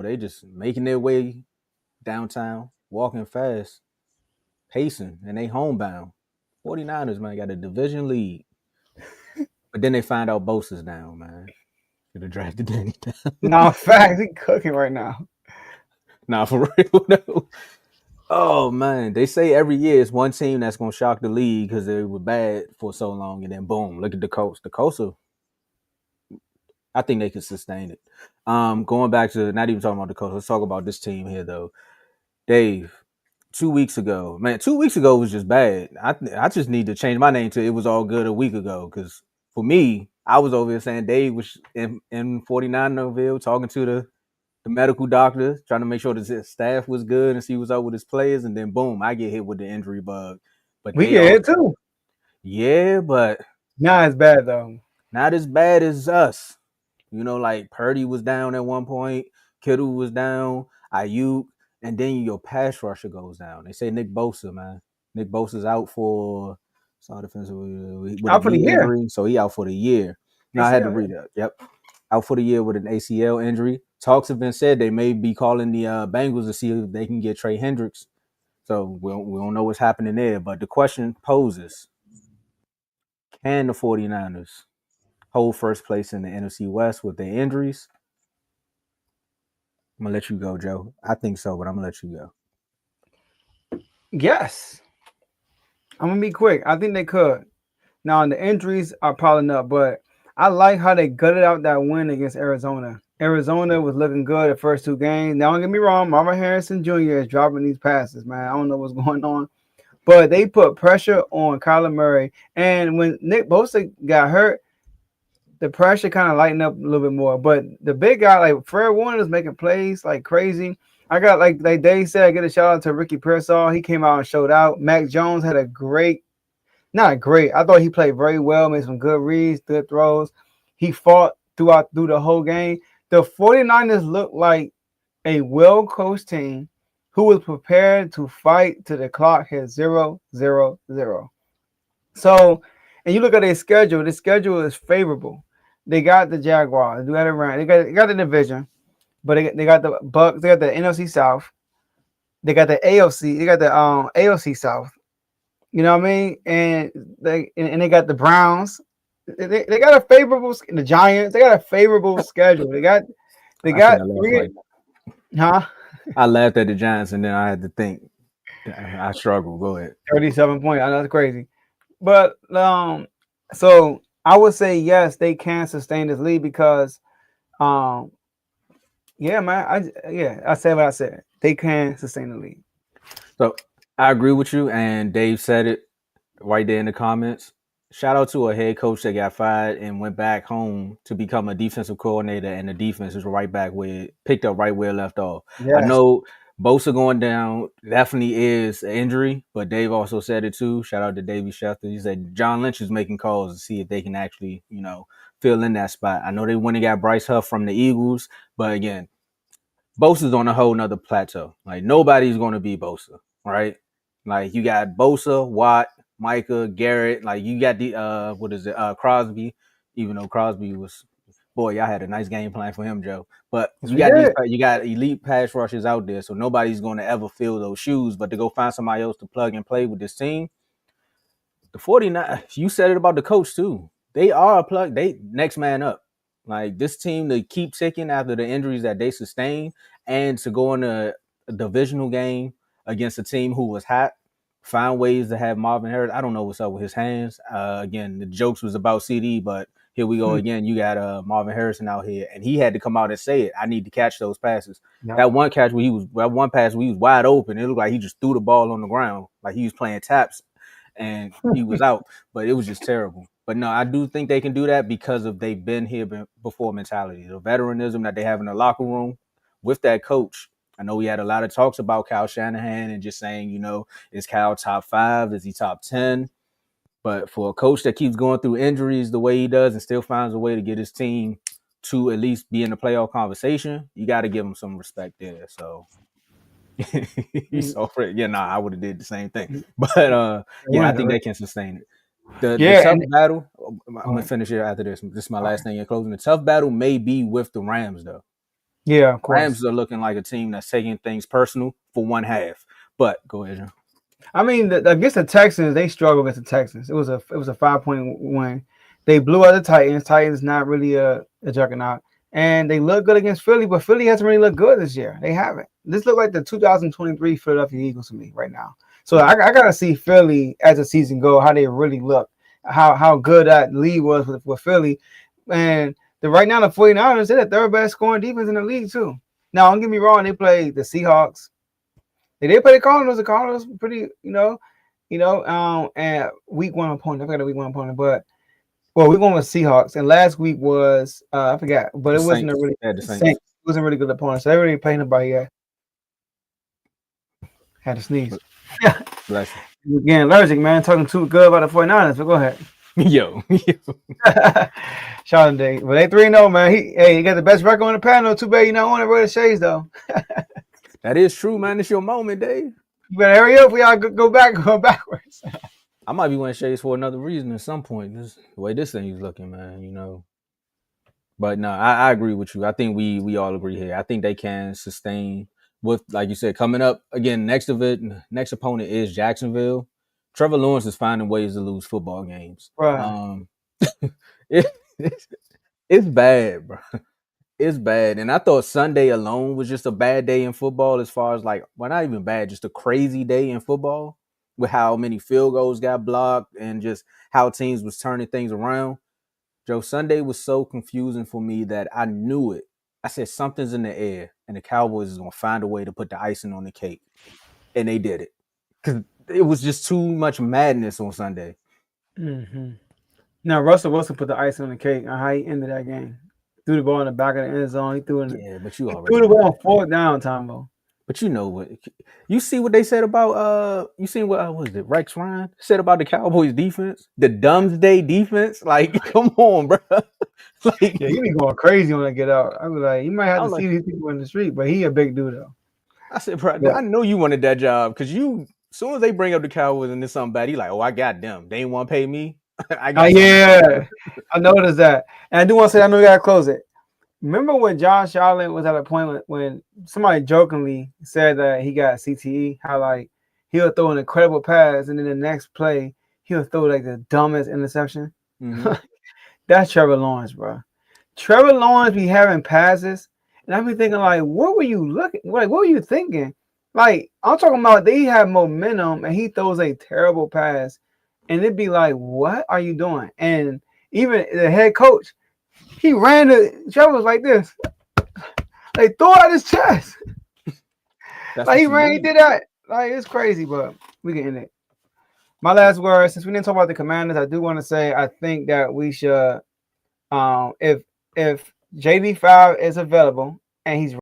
They just making their way downtown, walking fast, pacing, and they homebound. 49ers, man, got a division lead. But then they find out Bosa's down, man. Could have drafted Danny down. No, facts, he cooking right now. Nah, for real, no. Oh, man. They say every year it's one team that's going to shock the league because they were bad for so long. And then, boom, look at the Colts. The Colts are, I think they can sustain it. Going back to, not even talking about the Colts, let's talk about this team here, though. Dave, 2 weeks ago, man, 2 weeks ago was just bad. I just need to change my name to It Was All Good a week ago because for me, I was over here saying Dave was in 49erville talking to the medical doctor, trying to make sure that his staff was good and see what's up with his players, and then boom, I get hit with the injury bug. But We they get all, hit too. yeah, but Not as bad though. not as bad as us. Like Purdy was down at one point, Kittle was down, Ayuk, and then your pass rusher goes down. They say Nick Bosa, man. Nick Bosa's out for defensive with a Out for the knee year. injury, so he out for the year. No, I had to ACL, read that. Yep, out for the year with an ACL injury. Talks have been said they may be calling the Bengals to see if they can get Trey Hendricks. So we don't know what's happening there. But the question poses, can the 49ers hold first place in the NFC West with their injuries? I'm going to let you go, Joe. I think so, but I'm going to let you go. yes. I'm gonna be quick. I think they could. Now the injuries are piling up, but I like how they gutted out that win against Arizona. Arizona was looking good the first two games. Now don't get me wrong, Marvin Harrison Jr. is dropping these passes, man. I don't know what's going on. But they put pressure on Kyler Murray. And when Nick Bosa got hurt, the pressure kind of lightened up a little bit more. But the big guy, like Fred Warner, is making plays like crazy. I got like Dave said, I get a shout out to Ricky Pearsall. He came out and showed out. Mac Jones had a great, not great. I thought he played very well, made some good reads, good throws. He fought through the whole game. The 49ers looked like a well-coached team who was prepared to fight till the clock hit 0-0-0. So, and you look at their schedule, the schedule is favorable. They got the Jaguars, they got around, they got the division, but they got the Bucks, they got the NFC South, they got the AFC, they got the AFC South. You know what I mean? And they got the Browns. They got a favorable, the Giants. They got a favorable schedule. They got three. Huh? I laughed at the Giants, and then I had to think. I struggled. Go ahead. 37 points. I know that's crazy, but so I would say yes, they can sustain this lead because, yeah, man. I said what I said. They can sustain the lead. So I agree with you, and Dave said it right there in the comments. Shout out to a head coach that got fired and went back home to become a defensive coordinator, and the defense is right back where it picked up right where it left off. Yes. I know Bosa going down definitely is an injury, but Dave also said it too. Shout out to Davey Schefter. He said John Lynch is making calls to see if they can actually, fill in that spot. I know they went and got Bryce Huff from the Eagles, but again, Bosa's on a whole nother plateau. Like nobody's going to be Bosa, right? Like you got Bosa, Watt, Micah, Garrett. Like you got the Crosby. Even though Crosby was, boy, y'all had a nice game plan for him, Joe. But you got elite pass rushers out there, so nobody's going to ever fill those shoes. But to go find somebody else to plug and play with this team, the 49ers, you said it about the coach too. They are a plug. They next man up. Like this team to keep ticking after the injuries that they sustained, and to go in a divisional game against a team who was hot, find ways to have Marvin Harris. I don't know what's up with his hands. Again, the jokes was about CD, but here we go again. You got Marvin Harrison out here, and he had to come out and say it. I need to catch those passes. Yep. That one pass where he was wide open. It looked like he just threw the ball on the ground, like he was playing taps, and he was out. But it was just terrible. But no, I do think they can do that because of they've been here before mentality, the veteranism that they have in the locker room with that coach. I know we had a lot of talks about Kyle Shanahan and just saying, is Kyle top 5? Is he top 10? But for a coach that keeps going through injuries the way he does and still finds a way to get his team to at least be in the playoff conversation, you got to give him some respect there. So, I would have did the same thing. But, I think they can sustain it. The tough battle, I'm going to finish it after this. This is my last thing in closing. The tough battle may be with the Rams, though. Yeah, of course. Rams are looking like a team that's taking things personal for one half. But go ahead, John. I mean, against the Texans, they struggled against the Texans. It was a 5-point win. They blew out the Titans. Titans not really a juggernaut, and they look good against Philly, but Philly hasn't really looked good this year. They haven't. This look like the 2023 Philadelphia Eagles to me right now. So I gotta see Philly as the season go, how they really look, how good that lead was with Philly, and right now the 49ers, they're the third best scoring defense in the league too. Now don't get me wrong, they played the Seahawks. They did play the Cardinals. The Cardinals pretty, and week one opponent. I forgot the week one opponent, but week one was Seahawks, and last week was I forgot, but The it wasn't a Saints. really Yeah, the Saints. Saints. It wasn't a really good opponent. So they really playing nobody yet. Had to sneeze. Bless You're getting allergic, man. Talking too good about the 49ers, but go ahead. you. Yo. Shout out to Dave. But they 3-0, man. He got the best record on the panel. Too bad you not on the Red Shades though. That is true, man. It's your moment, Dave. You better hurry up. We all go backwards. I might be wearing shades for another reason at some point. The way this thing is looking, man, But no, I agree with you. I think we all agree here. I think they can sustain with, like you said, coming up again. Next opponent is Jacksonville. Trevor Lawrence is finding ways to lose football games. Right. It, it's bad, bro. It's bad. And I thought Sunday alone was just a bad day in football, as far as not even bad, just a crazy day in football with how many field goals got blocked and just how teams was turning things around. Joe, Sunday was so confusing for me that I knew it. I said something's in the air, and the Cowboys is going to find a way to put the icing on the cake. And they did it. Because it was just too much madness on Sunday. Mm-hmm. Now, Russell Wilson put the icing on the cake on how he ended that game. Threw the ball in the back of the end zone. He threw but you already threw the ball on fourth down, Tomo. But you know what? You see what they said about you seen what was it? Rex Ryan said about the Cowboys defense, the Doomsday defense. Like, come on, bro. Yeah, he be going crazy when I get out. I was like, you might have to see these people in the street, but he a big dude though. I said, bro, I know you wanted that job because as soon as they bring up the Cowboys and there's something bad, he like, oh, I got them. They ain't want to pay me. I noticed that, and I do want to say, I know you gotta close it. Remember when Josh Allen was at a point when somebody jokingly said that he got CTE, how he'll throw an incredible pass and then the next play he'll throw like the dumbest interception? Mm-hmm. That's Trevor Lawrence, bro. Trevor Lawrence be having passes, and I be thinking what were you looking? What were you thinking? I'm talking about they have momentum and he throws a terrible pass, and it'd be like, what are you doing? And even the head coach, he ran to Trevor's like this. Throw out his chest. He did that. It's crazy, but we can end it. My last word, since we didn't talk about the Commanders, I do want to say I think that we should, if JD5 is available and he's